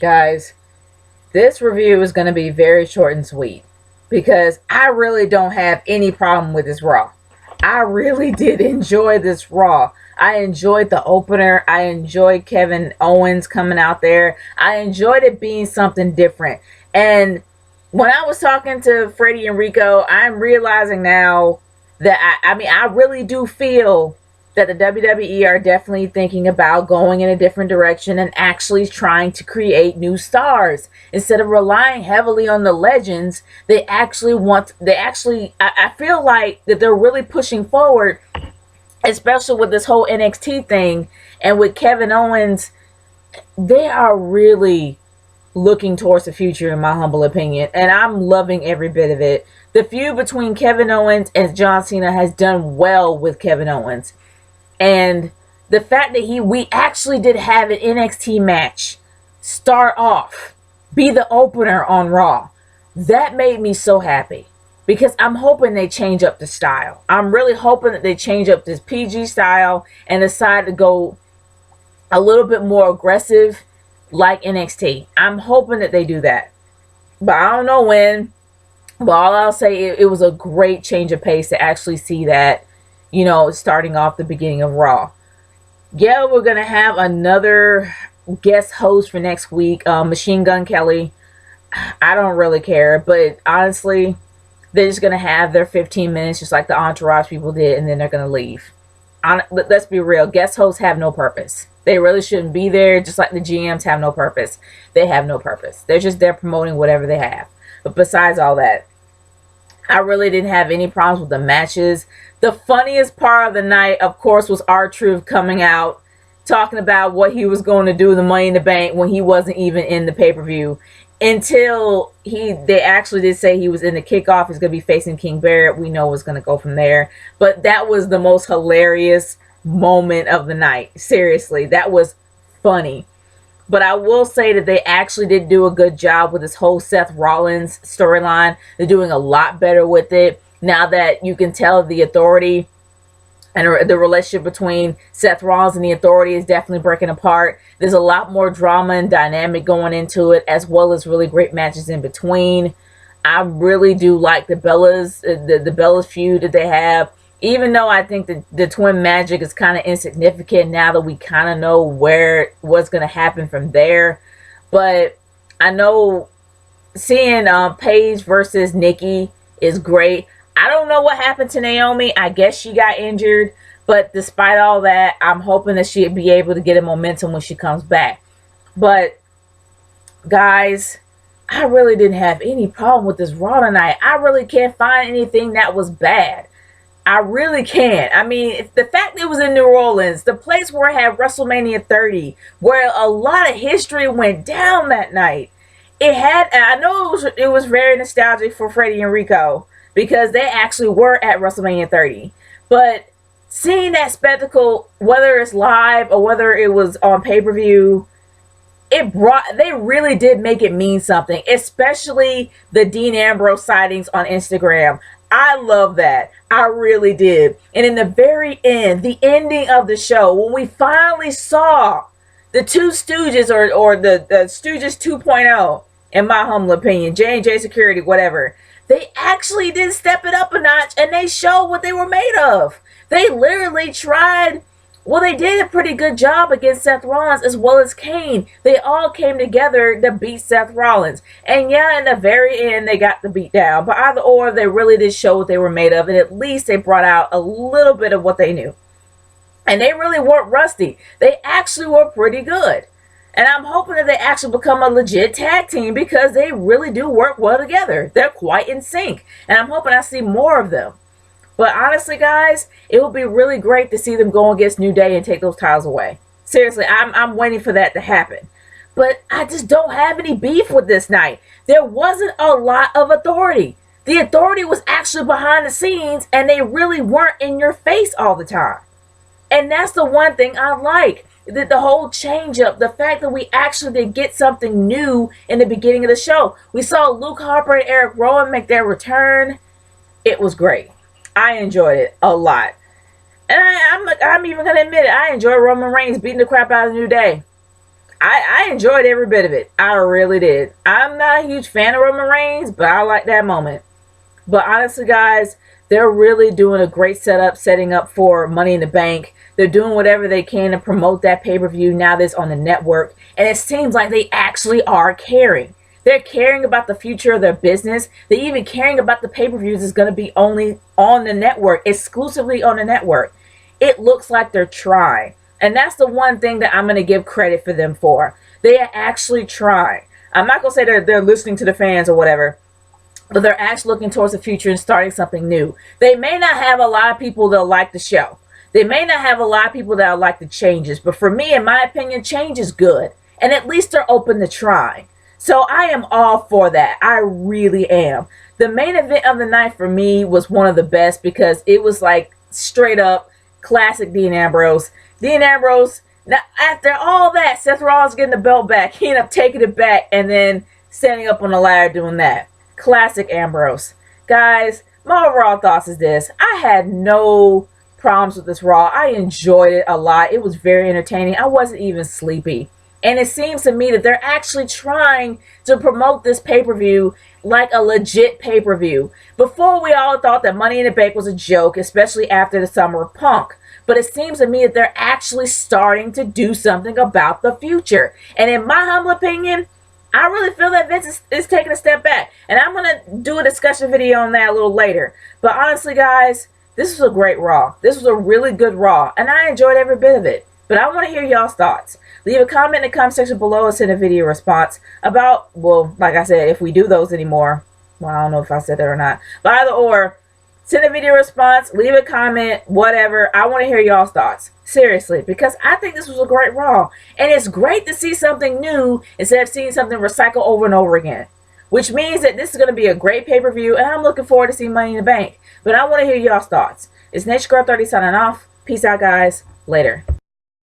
Guys, this review is going to be very short and sweet because I really don't have any problem with this Raw. I really did enjoy this Raw. I enjoyed the opener. I enjoyed Kevin Owens coming out there. I enjoyed it being something different. And when I was talking to Freddie and Rico, I'm realizing now that I really do feel that the WWE are definitely thinking about going in a different direction and actually trying to create new stars instead of relying heavily on the legends. I feel like that they're really pushing forward, especially with this whole NXT thing and with Kevin Owens. They are really looking towards the future, in my humble opinion, and I'm loving every bit of it. The feud between Kevin Owens and John Cena has done well with Kevin Owens, and the fact that we actually did have an NXT match start off, be the opener on Raw, that made me so happy because I'm hoping they change up the style. I'm really hoping that they change up this PG style and decide to go a little bit more aggressive like NXT. I'm hoping that they do that. But I don't know when. But all I'll say, it was a great change of pace to actually see that, starting off the beginning of Raw. Yeah, we're going to have another guest host for next week, Machine Gun Kelly. I don't really care, but honestly, they're just going to have their 15 minutes just like the Entourage people did, and then they're going to leave. Let's be real. Guest hosts have no purpose. They really shouldn't be there, just like the GMs have no purpose. They have no purpose. They're just there promoting whatever they have. But besides all that, I really didn't have any problems with the matches. The funniest part of the night, of course, was R-Truth coming out, talking about what he was going to do with the Money in the Bank when he wasn't even in the pay-per-view. Until they actually did say he was in the kickoff. He's going to be facing King Barrett. We know it's going to go from there. But that was the most hilarious moment of the night. Seriously, that was funny. But I will say that they actually did do a good job with this whole Seth Rollins storyline. They're doing a lot better with it now that you can tell the Authority and the relationship between Seth Rollins and the Authority is definitely breaking apart. There's a lot more drama and dynamic going into it, as well as really great matches in between. I really do like the Bellas feud that they have. Even though I think that the twin magic is kind of insignificant now that we kind of know what's going to happen from there. But I know seeing Paige versus Nikki is great. I don't know what happened to Naomi. I guess she got injured. But despite all that, I'm hoping that she'll be able to get a momentum when she comes back. But, guys, I really didn't have any problem with this Raw tonight. I really can't find anything that was bad. I really can't. I mean, the fact it was in New Orleans, the place where it had WrestleMania 30, where a lot of history went down that night, I know it was very nostalgic for Freddie and Rico, because they actually were at WrestleMania 30. But seeing that spectacle, whether it's live or whether it was on pay-per-view, they really did make it mean something, especially the Dean Ambrose sightings on Instagram. I love that. I really did. And in the very end, the ending of the show, when we finally saw the two Stooges or the Stooges 2.0, in my humble opinion, J&J Security, whatever, they actually did step it up a notch and they showed what they were made of. They literally tried. Well, they did a pretty good job against Seth Rollins as well as Kane. They all came together to beat Seth Rollins. And yeah, in the very end, they got the beat down. But either or, they really did show what they were made of. And at least they brought out a little bit of what they knew. And they really weren't rusty. They actually were pretty good. And I'm hoping that they actually become a legit tag team because they really do work well together. They're quite in sync. And I'm hoping I see more of them. But honestly, guys, it would be really great to see them go against New Day and take those titles away. Seriously, I'm waiting for that to happen. But I just don't have any beef with this night. There wasn't a lot of Authority. The Authority was actually behind the scenes, and they really weren't in your face all the time. And that's the one thing I like. The whole change up, the fact that we actually did get something new in the beginning of the show. We saw Luke Harper and Eric Rowan make their return. It was great. I enjoyed it a lot. And I'm even going to admit it. I enjoyed Roman Reigns beating the crap out of New Day. I enjoyed every bit of it. I really did. I'm not a huge fan of Roman Reigns, but I like that moment. But honestly, guys, they're really doing a great setup, setting up for Money in the Bank. They're doing whatever they can to promote that pay-per-view now that's on the network. And it seems like they actually are caring. They're caring about the future of their business. They're even caring about the pay-per-views is going to be only on the network, exclusively on the network. It looks like they're trying. And that's the one thing that I'm going to give credit for them for. They are actually trying. I'm not going to say they're listening to the fans or whatever, but they're actually looking towards the future and starting something new. They may not have a lot of people that like the show. They may not have a lot of people that like the changes. But for me, in my opinion, change is good. And at least they're open to trying. So I am all for that. I really am. The main event of the night for me was one of the best because it was like straight up classic Dean Ambrose. Dean Ambrose, now after all that, Seth Rollins getting the belt back, he ended up taking it back and then standing up on the ladder doing that. Classic Ambrose. Guys, my overall thoughts is this. I had no problems with this Raw. I enjoyed it a lot. It was very entertaining. I wasn't even sleepy. And it seems to me that they're actually trying to promote this pay-per-view like a legit pay-per-view. Before, we all thought that Money in the Bank was a joke, especially after the Summer of Punk. But it seems to me that they're actually starting to do something about the future. And in my humble opinion, I really feel that Vince is taking a step back. And I'm going to do a discussion video on that a little later. But honestly, guys, this was a great Raw. This was a really good Raw. And I enjoyed every bit of it. But I want to hear y'all's thoughts. Leave a comment in the comment section below and send a video response about, well, like I said, if we do those anymore. Well, I don't know if I said that or not. But either or, send a video response, leave a comment, whatever. I want to hear y'all's thoughts. Seriously, because I think this was a great Raw. And it's great to see something new instead of seeing something recycled over and over again. Which means that this is going to be a great pay-per-view, and I'm looking forward to seeing Money in the Bank. But I want to hear y'all's thoughts. It's Nature Girl 30 signing off. Peace out, guys. Later.